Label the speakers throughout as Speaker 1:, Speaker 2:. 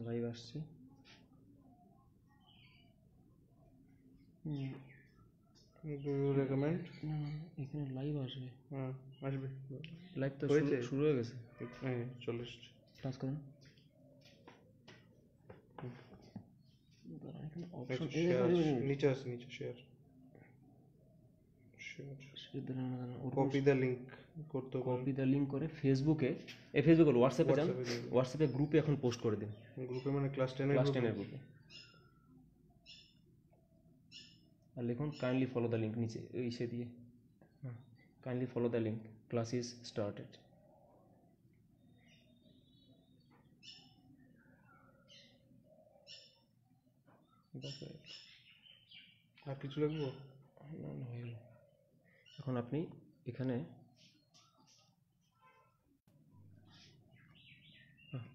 Speaker 1: Live আসছে।
Speaker 2: Recommend
Speaker 1: না এখানে লাইভ আসবে।
Speaker 2: হ্যাঁ আসবে,
Speaker 1: লাইভ তো
Speaker 2: হয়েছে,
Speaker 1: শুরু হয়ে গেছে।
Speaker 2: হ্যাঁ চলে এসছে।
Speaker 1: ক্লাস করুন। এখানে অপশন
Speaker 2: নিচে আছে, নিচে শেয়ার
Speaker 1: কপি
Speaker 2: দ্য লিঙ্ক করতে হবে।
Speaker 1: কপি দ্য লিঙ্ক করে ফেসবুকে হোয়াটসঅ্যাপে যান, হোয়াটসঅ্যাপে গ্রুপে এখন পোস্ট করে দিন।
Speaker 2: গ্রুপে মানে ক্লাস 10
Speaker 1: এর গ্রুপে আর লিখুন কাইন্ডলি ফলো দ্য লিঙ্ক নিচে সে দিয়ে kindly follow the link, class is started.
Speaker 2: আর কিছু লিখবো?
Speaker 1: এখন আপনি এখানে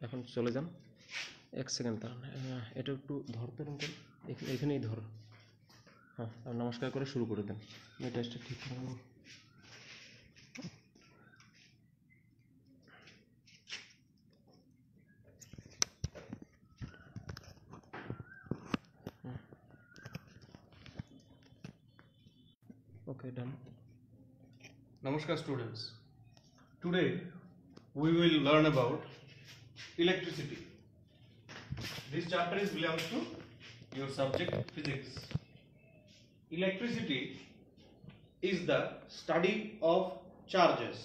Speaker 1: এখন চলে যান, 1 সেকেন্ড দাঁড়ান, এটা একটু ধরতে এরকম এখানেই ধর। হ্যাঁ আর নমস্কার করে শুরু করে দেন। আমি টেস্টটা ঠিক করে নেব। Okay, done.
Speaker 2: Namaskar students. Today we will learn about electricity. This chapter is belongs to your subject physics. Electricity is the study of charges.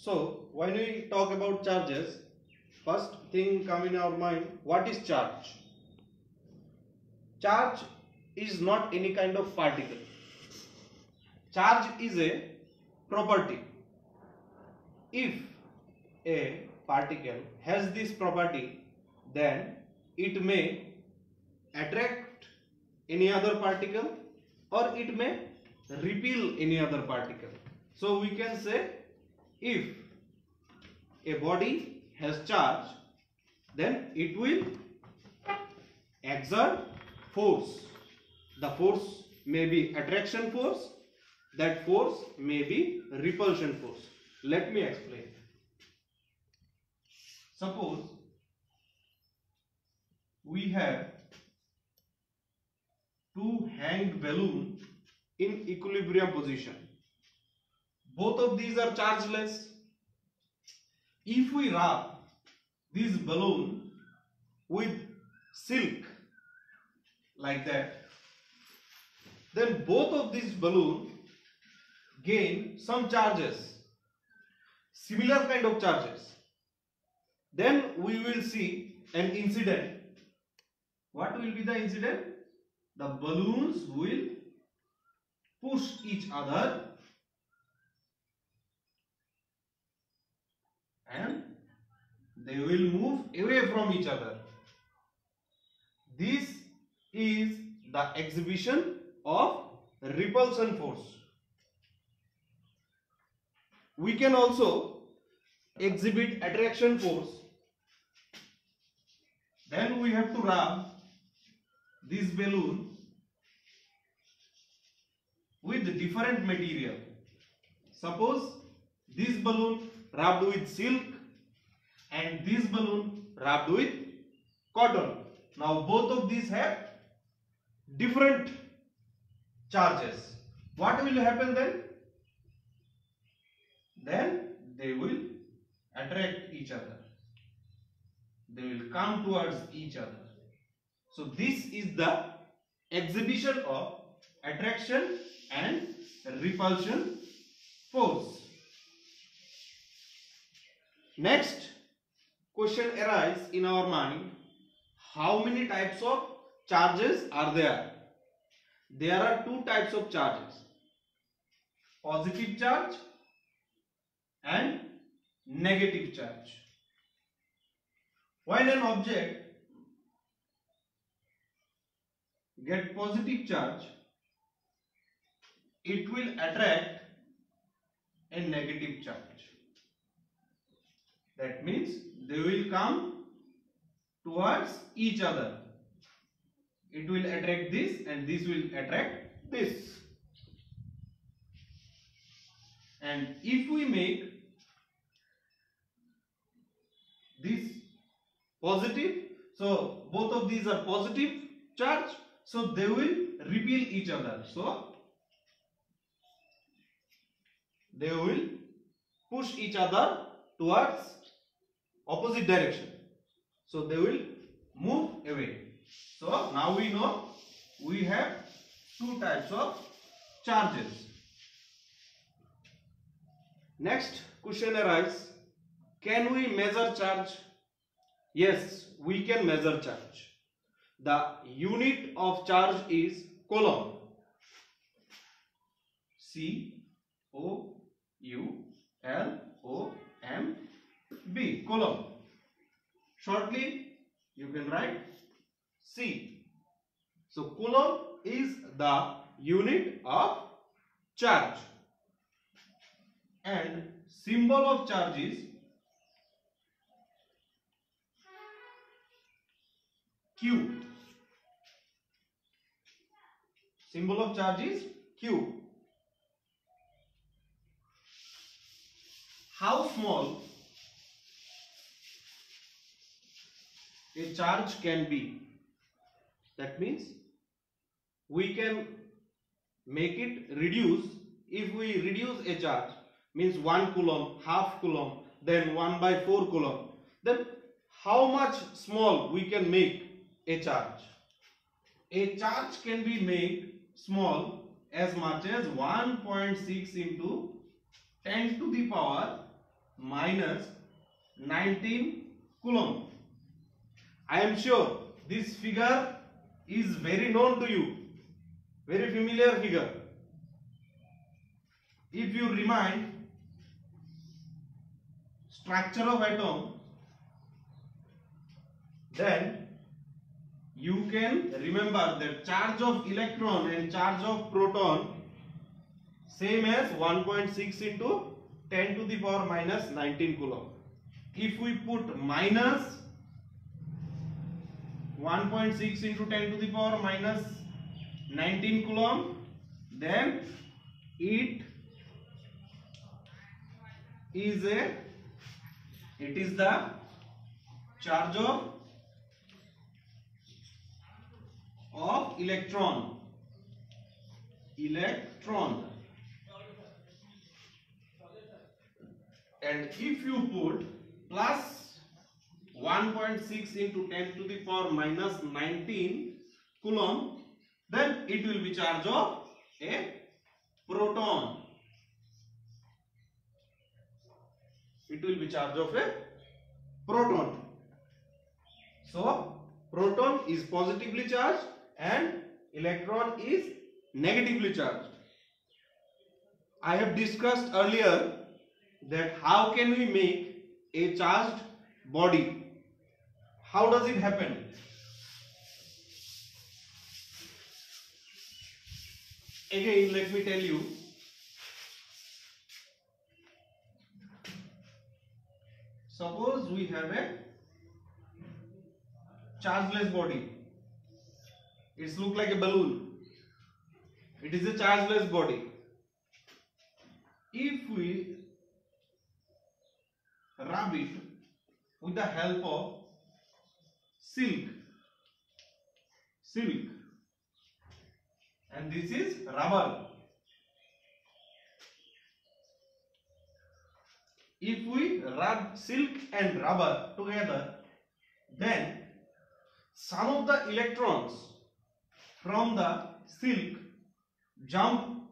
Speaker 2: So when we talk about charges, first thing come in our mind, what is charge? Charge is not any kind of particle. Charge is a property. If a particle has this property, then it may attract any other particle or it may repel any other particle. So we can say if a body has charge, then it will exert force. The force may be attraction force, that force may be repulsion force. Let me explain. Suppose we have two hanged balloons in equilibrium position. Both of these are chargeless. If we wrap this balloon with silk like that, then both of these balloons gain some charges, similar kind of charges. Then we will see an incident. What will be the incident? The balloons will push each other and they will move away from each other. This is the exhibition of repulsion force. We can also exhibit attraction force. Then we have to wrap this balloon with different material. Suppose this balloon wrapped with silk and this balloon wrapped with cotton. Now both of these have different charges. What will happen then? Then they will attract each other. They will come towards each other. So this is the exhibition of attraction and repulsion force. Next question arises in our mind, how many types of charges are there? There are two types of charges, positive charge and negative charge. When an object get positive charge, it will attract a negative charge. That means they will come towards each other. It will attract this and this will attract this. And if we make this positive, so both of these are positive charge, so they will repel each other, so they will push each other towards opposite direction, so they will move away. So now we know we have two types of charges. Next question arises, can we measure charge? Yes, we can measure charge. The unit of charge is coulomb. C-O-U-L-O-M-B, coulomb. Shortly you can write C. So coulomb is the unit of charge, and symbol of charge is Q. Symbol of charge is Q. How small a charge can be? That means we can make it reduce. If we reduce a charge, means 1 coulomb, half coulomb, then 1/4 coulomb, then how much small we can make a charge? A charge can be made small as much as 1.6 into 10 to the power minus 19 coulomb. I am sure this figure is very known to you, very familiar figure. If you remind structure of atom, then you can remember that charge of electron and charge of proton same as 1.6 into 10 to the power minus 19 coulomb. If we put minus 1.6 into 10 to the power minus 19 coulomb, then it is the charge of electron. And if you put plus 1.6 into 10 to the power minus 19 coulomb, then it will be charge of a proton. It will be charge of a proton. So proton is positively charged and electron is negatively charged. I have discussed earlier that how can we make a charged body? How does it happen? Again, let me tell you. Suppose we have a chargeless body. It looks like a balloon. It is a chargeless body. If we rub it with the help of silk, and this is rubber. If we rub silk and rubber together, then some of the electrons from the silk jump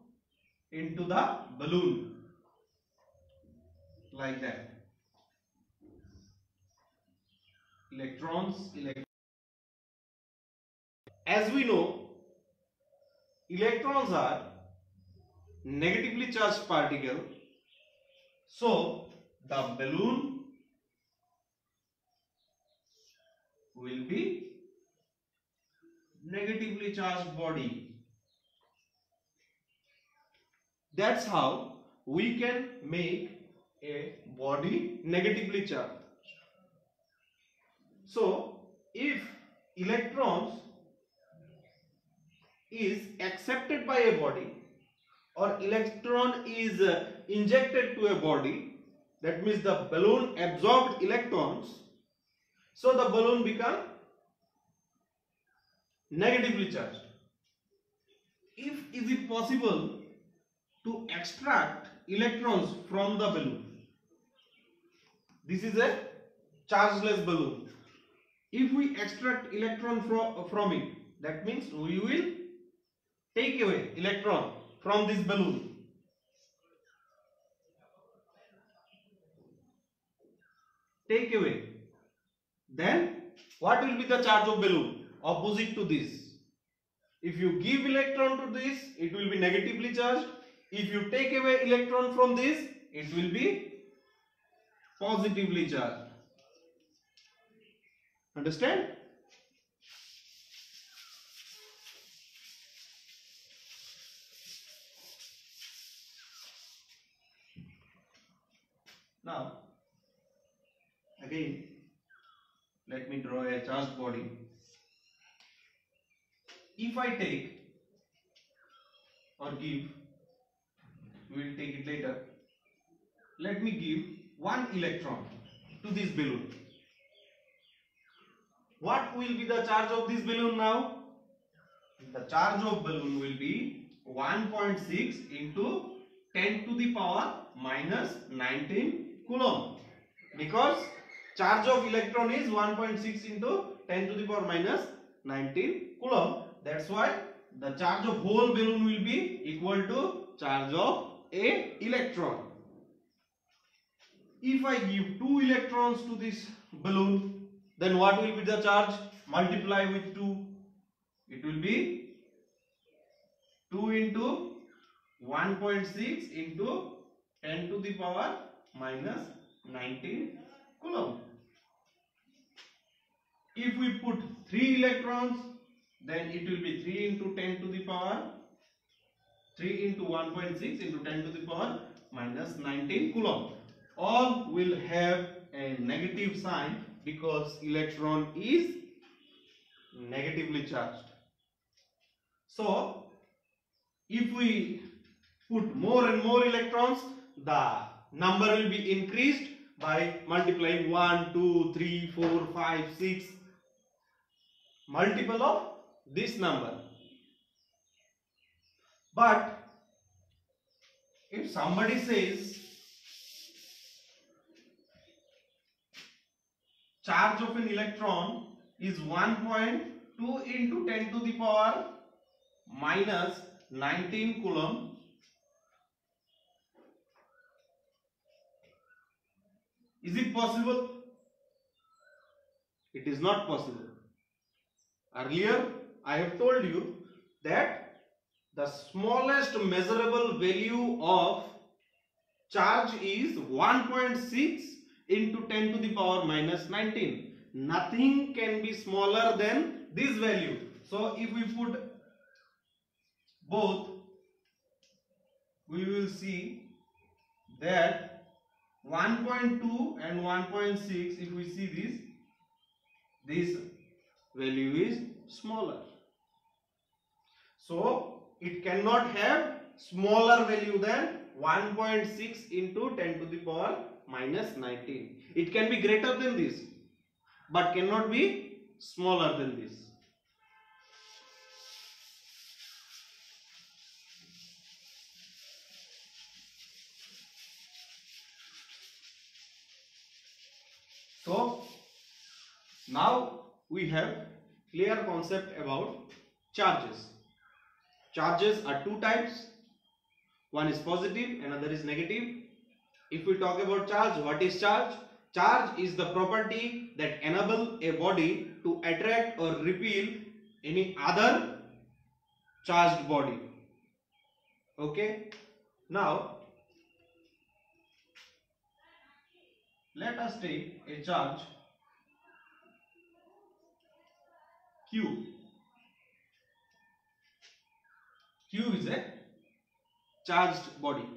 Speaker 2: into the balloon like that. As we know, electrons are negatively charged particle, so the balloon will be negatively charged body. That's how we can make a body negatively charged. So if electrons is accepted by a body or electron is injected to a body, that means the balloon absorbed electrons, So the balloon become negatively charged. If is it possible to extract electrons from the balloon? This is a chargeless balloon. If we extract electron from it, that means we will take away electron from this balloon. Take away. Then what will be the charge of balloon? Opposite to this. If you give electron to this, it will be negatively charged. If you take away electron from this, it will be positively charged. Understand? Now, again, let me draw a charged body. If I take or give, we will take it later. Let me give one electron to this balloon. What will be the charge of this balloon now? The charge of balloon will be 1.6 into 10 to the power minus 19 coulomb. Because charge of electron is 1.6 into 10 to the power minus 19 coulomb. That's why the charge of whole balloon will be equal to charge of a electron. If I give 2 electrons to this balloon, then what will be the charge? Multiply with 2. It will be 2 into 1.6 into 10 to the power minus 19 coulomb. If we put 3 electrons, then it will be 3 into 10 to the power 3 into 1.6 into 10 to the power minus 19 coulomb. All will have a negative sign because electron is negatively charged. So, if we put more and more electrons, the number will be increased by multiplying 1, 2, 3, 4, 5, 6, multiple of this number. But if somebody says charge of an electron is 1.2 into 10 to the power minus 19 coulomb, is it possible? It is not possible. Earlier I have told you that the smallest measurable value of charge is 1.6 into 10 to the power minus 19. Nothing can be smaller than this value. So if we put both, we will see that 1.2 and 1.6, if we see this value is smaller. So it cannot have smaller value than 1.6 into 10 to the power minus 19. It can be greater than this, but cannot be smaller than this. So now we have clear concept about charges. Charges are two types. One is positive, another is negative. If we talk about charge, what is charge? Charge is the property that enables a body to attract or repel any other charged body. Okay? Now, let us take a charge Q. Q is a charged body.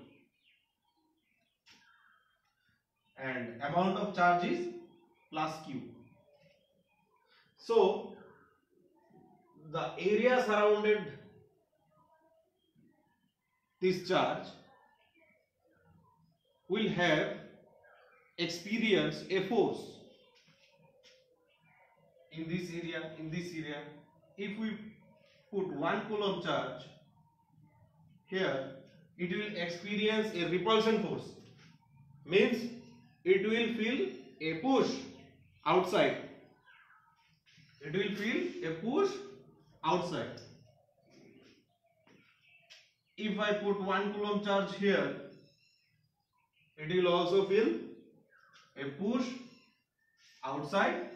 Speaker 2: And amount of charge is plus Q. So the area surrounded this charge will have experience a force. in this area. If we put 1 coulomb charge here, it will experience a repulsion force. Means it will feel a push outside. It will feel a push outside. If I put 1 coulomb charge here, it will also feel a push outside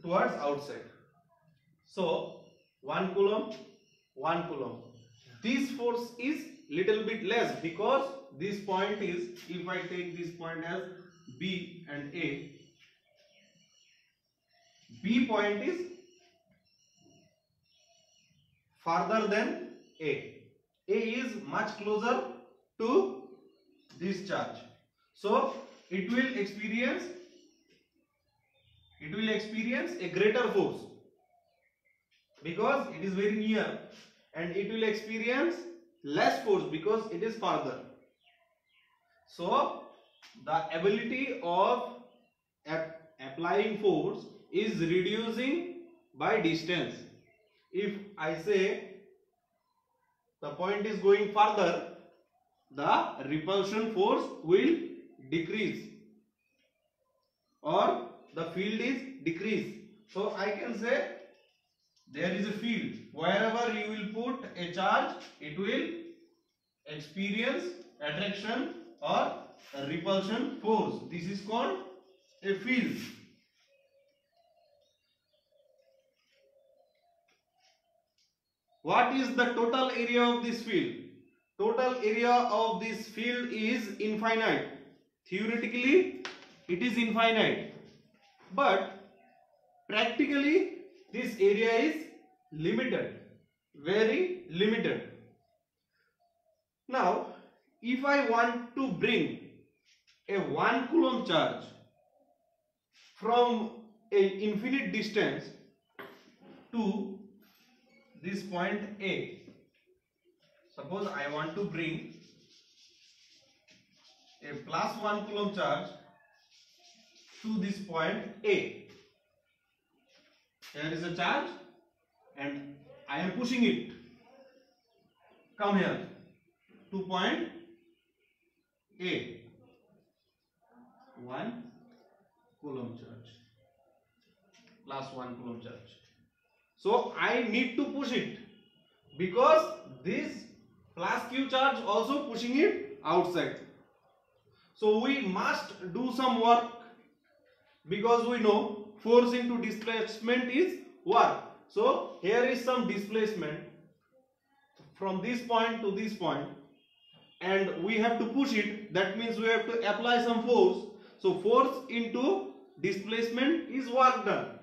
Speaker 2: towards outside. So 1 coulomb, 1 coulomb. This force is little bit less because this point is, if I take this point as B and A, B point is farther than A. A is much closer to this charge. So it will experience a greater force because it is very near, and it will experience less force because it is farther. So the ability of applying force is reducing by distance. If I say the point is going farther, the repulsion force will decrease or the field is decreased. So I can say there is a field. Wherever you will put a charge, it will experience attraction or a repulsion force. This is called a field. What is the total area of this field? Total area of this field is infinite. Theoretically, it is infinite. But practically, this area is limited. Very limited. Now, if I want to bring a 1 coulomb charge from an infinite distance to this point A, suppose I want to bring a plus 1 coulomb charge to this point A. Here is a charge and I am pushing it. Come here to point A. 1 coulomb charge plus 1 coulomb charge. So I need to push it because this plus Q charge also pushing it outside. So we must do some work because we know force into displacement is work. So here is some displacement from this point to this point, and we have to push it. That means we have to apply some force. So force into displacement is work done.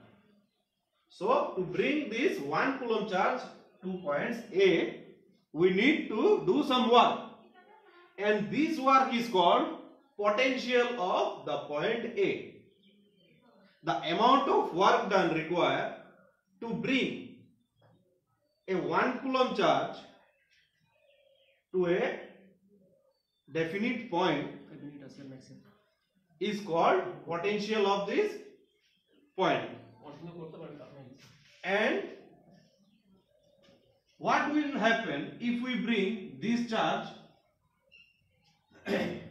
Speaker 2: So to bring this 1 coulomb charge to points A, we need to do some work, and this work is called potential of the point A. The amount of work done required to bring a 1 coulomb charge to a definite point is called potential of this point. And what will happen if we bring this charge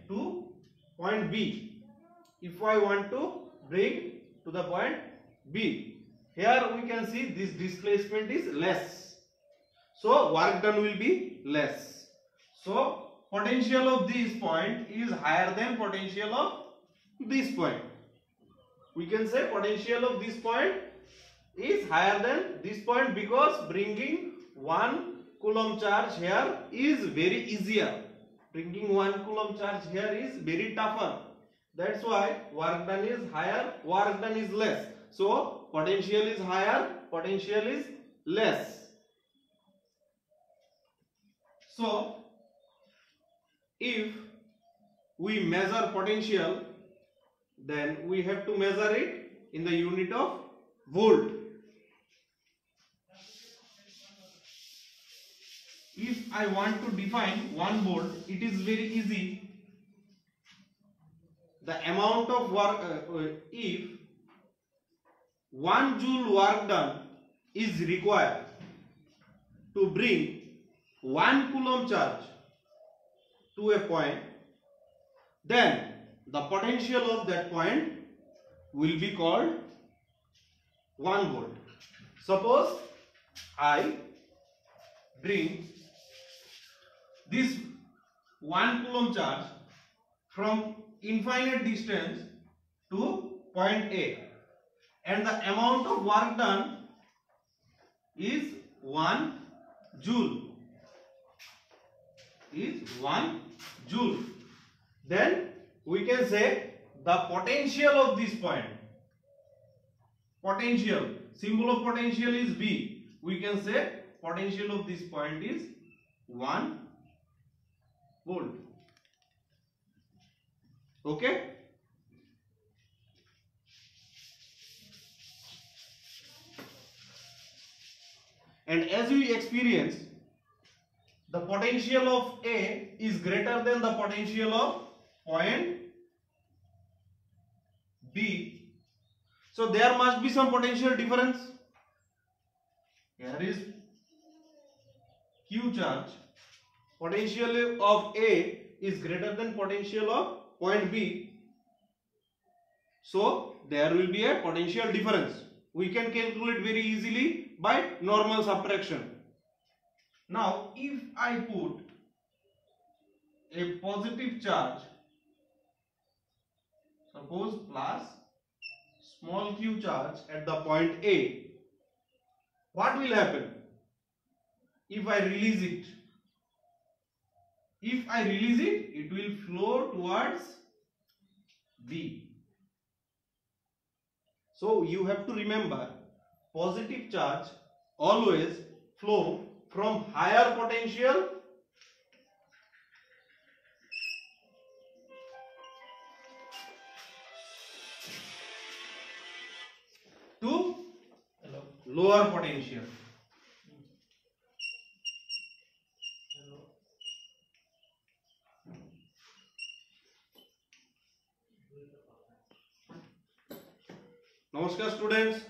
Speaker 2: to point B? If I want to bring to the point B, here we can see this displacement is less, so work done will be less. So potential of this point is higher than potential of this point. We can say potential of this point is higher than this point because bringing 1 coulomb charge here is very easier. Bringing 1 coulomb charge here is very tougher. That's why work done is higher, work done is less. So potential is higher, potential is less. So if we measure potential, then we have to measure it in the unit of volt. If I want to define 1 volt, it is very easy. The amount of work, if 1 joule work done is required to bring 1 coulomb charge to a point, then the potential of that point will be called 1 volt. Suppose I bring this 1 coulomb charge from infinite distance to point A, and the amount of work done is 1 joule. Then we can say the potential of this point. Potential, symbol of potential is V. We can say potential of this point is 1 volt. Okay? And as we experience, the potential of A is greater than the potential of point B. So there must be some potential difference. Here is Q charge. Potential of A is greater than potential of point B. So there will be a potential difference. We can calculate very easily by normal subtraction. Now if I put a positive charge, suppose plus small q charge at the point A, what will happen if I release it? If I release it, it will flow towards B. So you have to remember, positive charge always flow from higher potential to lower potential. Namaskar students.